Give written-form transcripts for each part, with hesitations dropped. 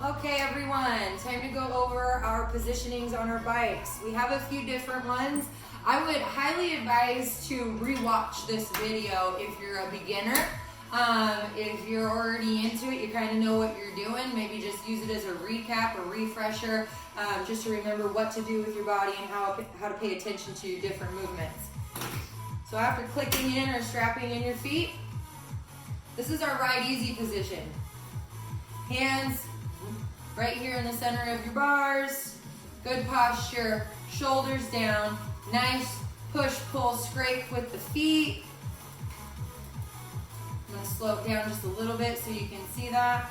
Okay everyone, time to go over our positionings on our bikes. We have a few different ones. I would highly advise to re-watch this video if you're a beginner. If you're already into it, you kind of know what you're doing, maybe just use it as a recap or refresher, just to remember what to do with your body and how to pay attention to your different movements. So after clicking in or strapping in your feet, this is our ride easy position. Hands right here in the center of your bars, good posture, shoulders down, nice push, pull, scrape with the feet. I'm gonna slow it down just a little bit so you can see that.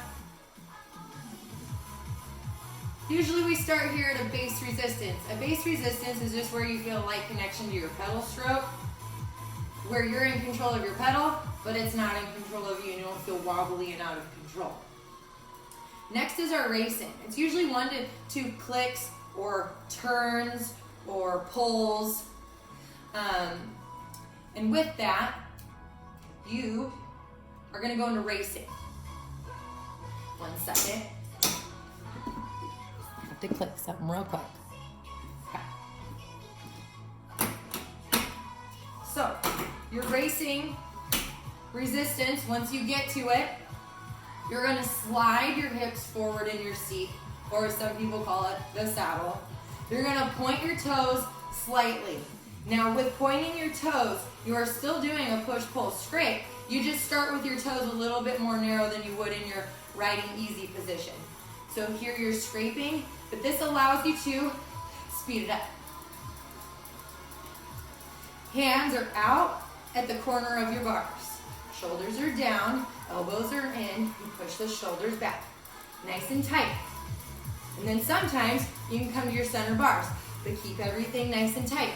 Usually we start here at a base resistance. A base resistance is just where you feel a light connection to your pedal stroke, where you're in control of your pedal, but it's not in control of you and you don't feel wobbly and out of control. Next is our racing. It's usually 1 to 2 clicks or turns or pulls. And with that, you are gonna go into racing. 1 second. I have to click something real quick. Okay. So, your racing resistance, once you get to it, you're gonna slide your hips forward in your seat, or as some people call it, the saddle. You're gonna point your toes slightly. Now with pointing your toes, you are still doing a push-pull scrape. You just start with your toes a little bit more narrow than you would in your riding easy position. So here you're scraping, but this allows you to speed it up. Hands are out at the corner of your bars. Shoulders are down, elbows are in, you push the shoulders back. Nice and tight. And then sometimes you can come to your center bars, but keep everything nice and tight.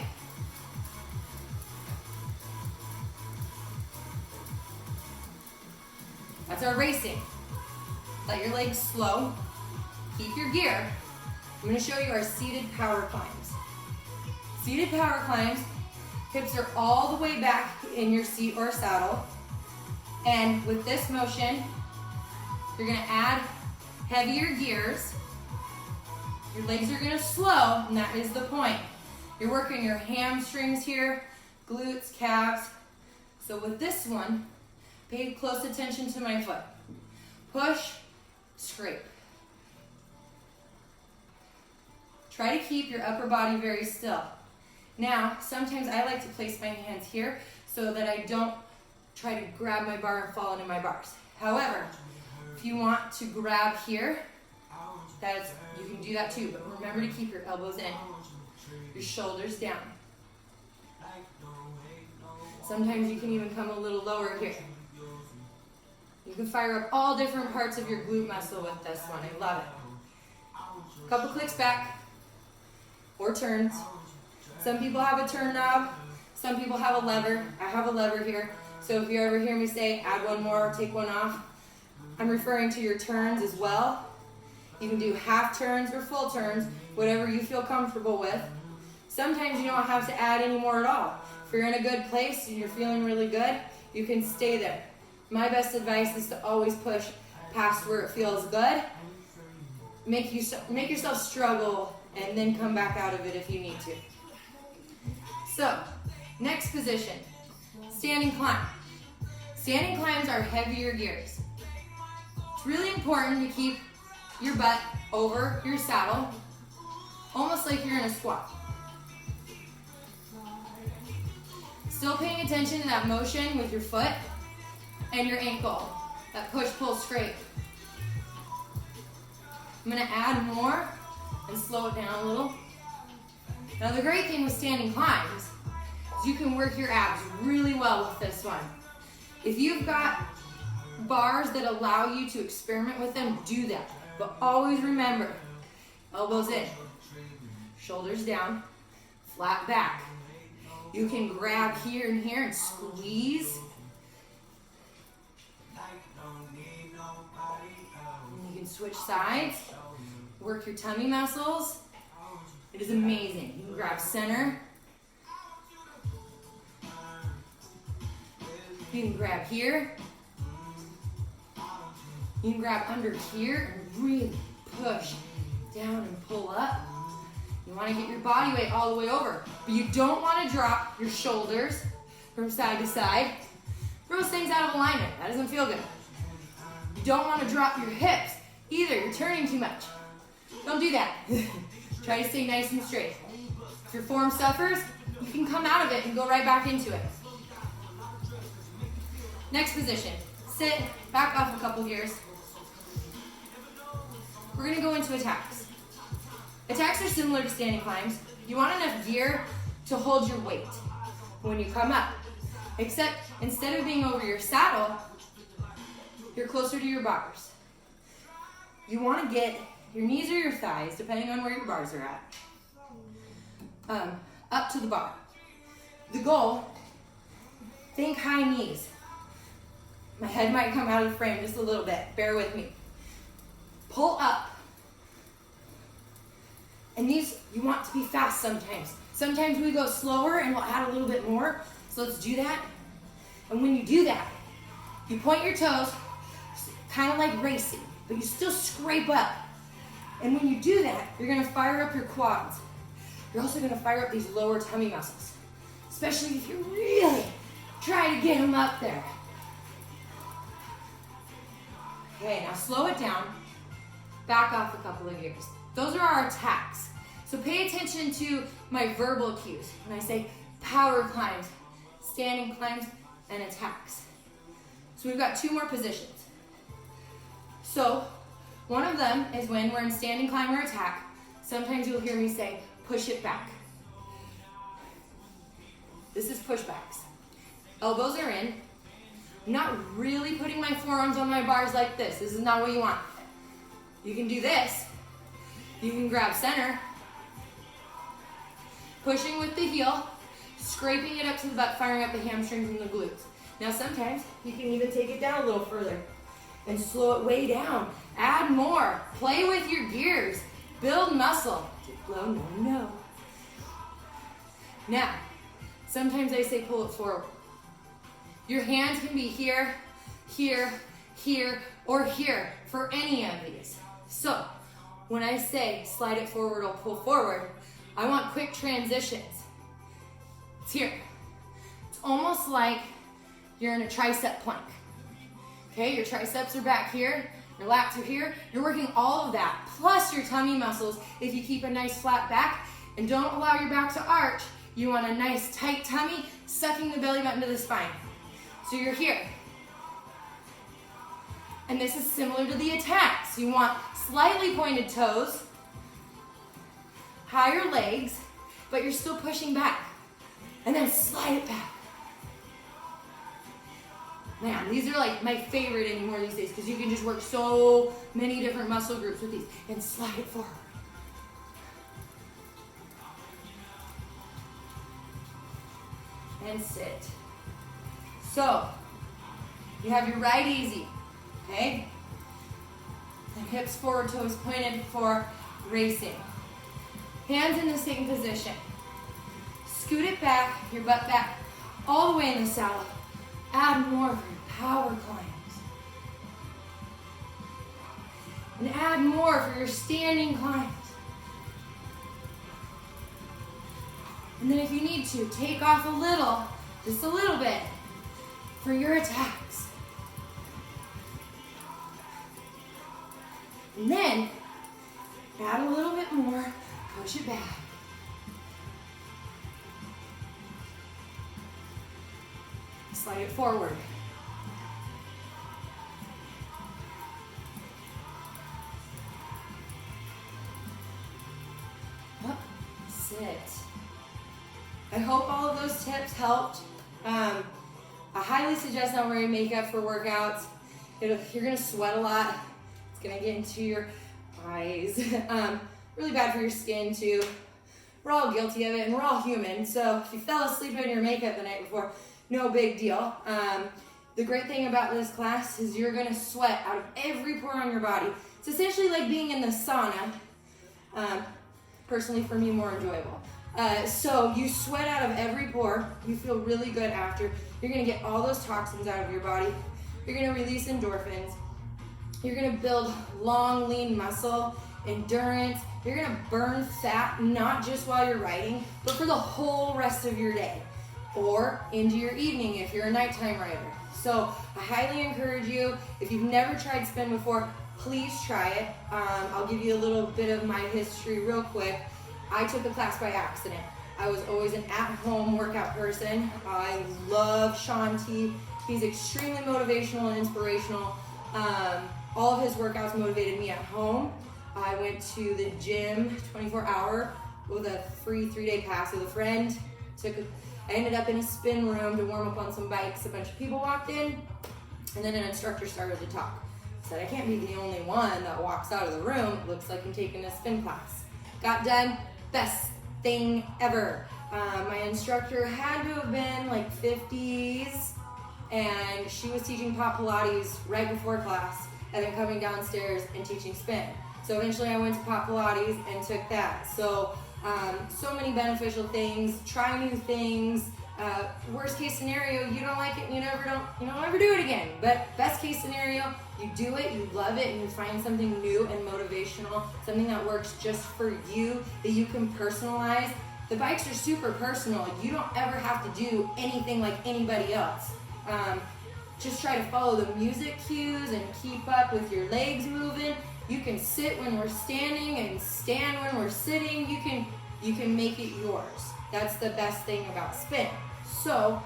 That's our racing. Let your legs slow, keep your gear. I'm gonna show you our seated power climbs. Seated power climbs, hips are all the way back in your seat or saddle. And with this motion, you're gonna add heavier gears. Your legs are gonna slow, and that is the point. You're working your hamstrings here, glutes, calves. So with this one, pay close attention to my foot. Push, scrape. Try to keep your upper body very still. Now, sometimes I like to place my hands here so that I don't try to grab my bar and fall into my bars. However, if you want to grab here, you can do that too, but remember to keep your elbows in, your shoulders down. Sometimes you can even come a little lower here. You can fire up all different parts of your glute muscle with this one. I love it. Couple clicks back or turns. Some people have a turn knob. Some people have a lever. I have a lever here. So if you ever hear me say, add one more, take one off, I'm referring to your turns as well. You can do half turns or full turns, whatever you feel comfortable with. Sometimes you don't have to add any more at all. If you're in a good place and you're feeling really good, you can stay there. My best advice is to always push past where it feels good. Make yourself struggle and then come back out of it if you need to. So, next position, standing climb. Standing climbs are heavier gears. It's really important to keep your butt over your saddle, almost like you're in a squat. Still paying attention to that motion with your foot and your ankle, that push, pull, scrape. I'm gonna add more and slow it down a little. Now the great thing with standing climbs is you can work your abs really well with this one. If you've got bars that allow you to experiment with them, do that. But always remember, elbows in, shoulders down, flat back. You can grab here and here and squeeze. And you can switch sides, work your tummy muscles. It is amazing. You can grab center. You can grab here. You can grab under here and really push down and pull up. You want to get your body weight all the way over, but you don't want to drop your shoulders from side to side. Throws things out of alignment. That doesn't feel good. You don't want to drop your hips either. You're turning too much. Don't do that. Try to stay nice and straight. If your form suffers, you can come out of it and go right back into it. Next position. Sit, back off a couple gears. We're going to go into attacks. Attacks are similar to standing climbs. You want enough gear to hold your weight when you come up. Except instead of being over your saddle, you're closer to your bars. You want to get your knees or your thighs, depending on where your bars are at, up to the bar. The goal, think high knees. My head might come out of the frame just a little bit. Bear with me. Pull up. And these, you want to be fast sometimes. Sometimes we go slower and we'll add a little bit more. So let's do that. And when you do that, you point your toes, kind of like racing, but you still scrape up. And when you do that, you're gonna fire up your quads. You're also gonna fire up these lower tummy muscles, especially if you really try to get them up there. Okay, now slow it down. Back off a couple of gears. Those are our attacks. So pay attention to my verbal cues when I say power climbs, standing climbs, and attacks. So we've got two more positions. So one of them is when we're in standing climb or attack. Sometimes you'll hear me say, push it back. This is pushbacks. Elbows are in. I'm not really putting my forearms on my bars like this. This is not what you want. You can do this. You can grab center, pushing with the heel, scraping it up to the butt, firing up the hamstrings and the glutes. Now sometimes you can even take it down a little further and slow it way down. Add more. Play with your gears. Build muscle. Low, no. Now, sometimes I say pull it forward. Your hands can be here, here, here, or here for any of these. So, when I say slide it forward or pull forward, I want quick transitions. It's here. It's almost like you're in a tricep plank. Okay, your triceps are back here, your lats are here. You're working all of that, plus your tummy muscles. If you keep a nice flat back and don't allow your back to arch, you want a nice tight tummy, sucking the belly button to the spine. So you're here. And this is similar to the attacks. You want slightly pointed toes, higher legs, but you're still pushing back. And then slide it back. Man, these are like my favorite anymore these days because you can just work so many different muscle groups with these. And slide it forward. And sit. So, you have your right easy, okay? And hips forward, toes pointed for racing. Hands in the same position. Scoot it back, your butt back, all the way in the saddle. Add more for your power climbs. And add more for your standing climbs. And then if you need to, take off a little, just a little bit, for your attacks. And then, add a little bit more, push it back. Slide it forward. Up, sit. I hope all of those tips helped. I highly suggest not wearing makeup for workouts. You're gonna sweat a lot. It's gonna get into your eyes. Really bad for your skin too. We're all guilty of it and we're all human. So if you fell asleep in your makeup the night before, no big deal. The great thing about this class is you're gonna sweat out of every pore on your body. It's essentially like being in the sauna. Personally, for me, more enjoyable. So you sweat out of every pore. You feel really good after. You're gonna get all those toxins out of your body. You're gonna release endorphins. You're gonna build long, lean muscle, endurance. You're gonna burn fat, not just while you're riding, but for the whole rest of your day or into your evening if you're a nighttime rider. So I highly encourage you, if you've never tried spin before, please try it. I'll give you a little bit of my history real quick. I took the class by accident. I was always an at-home workout person. I love Shaun T. He's extremely motivational and inspirational. All of his workouts motivated me at home. I went to the gym 24-hour with a free 3-day pass with a friend. I ended up in a spin room to warm up on some bikes. A bunch of people walked in, and then an instructor started to talk. He said, I can't be the only one that walks out of the room. Looks like I'm taking a spin class. Got done, best thing ever. My instructor had to have been like 50s, and she was teaching pop Pilates right before class, and then coming downstairs and teaching spin. So eventually I went to pop Pilates and took that. So many beneficial things. Try new things. Worst case scenario, you don't like it and you don't ever do it again. But best case scenario, you do it, you love it, and you find something new and motivational, something that works just for you, that you can personalize. The bikes are super personal. You don't ever have to do anything like anybody else. Just try to follow the music cues and keep up with your legs moving. You can sit when we're standing and stand when we're sitting. You can make it yours. That's the best thing about spin. So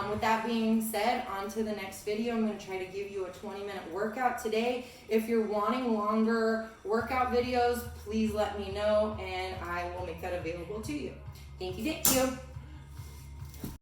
with that being said, on to the next video. I'm going to try to give you a 20-minute workout today. If you're wanting longer workout videos, please let me know and I will make that available to you. Thank you.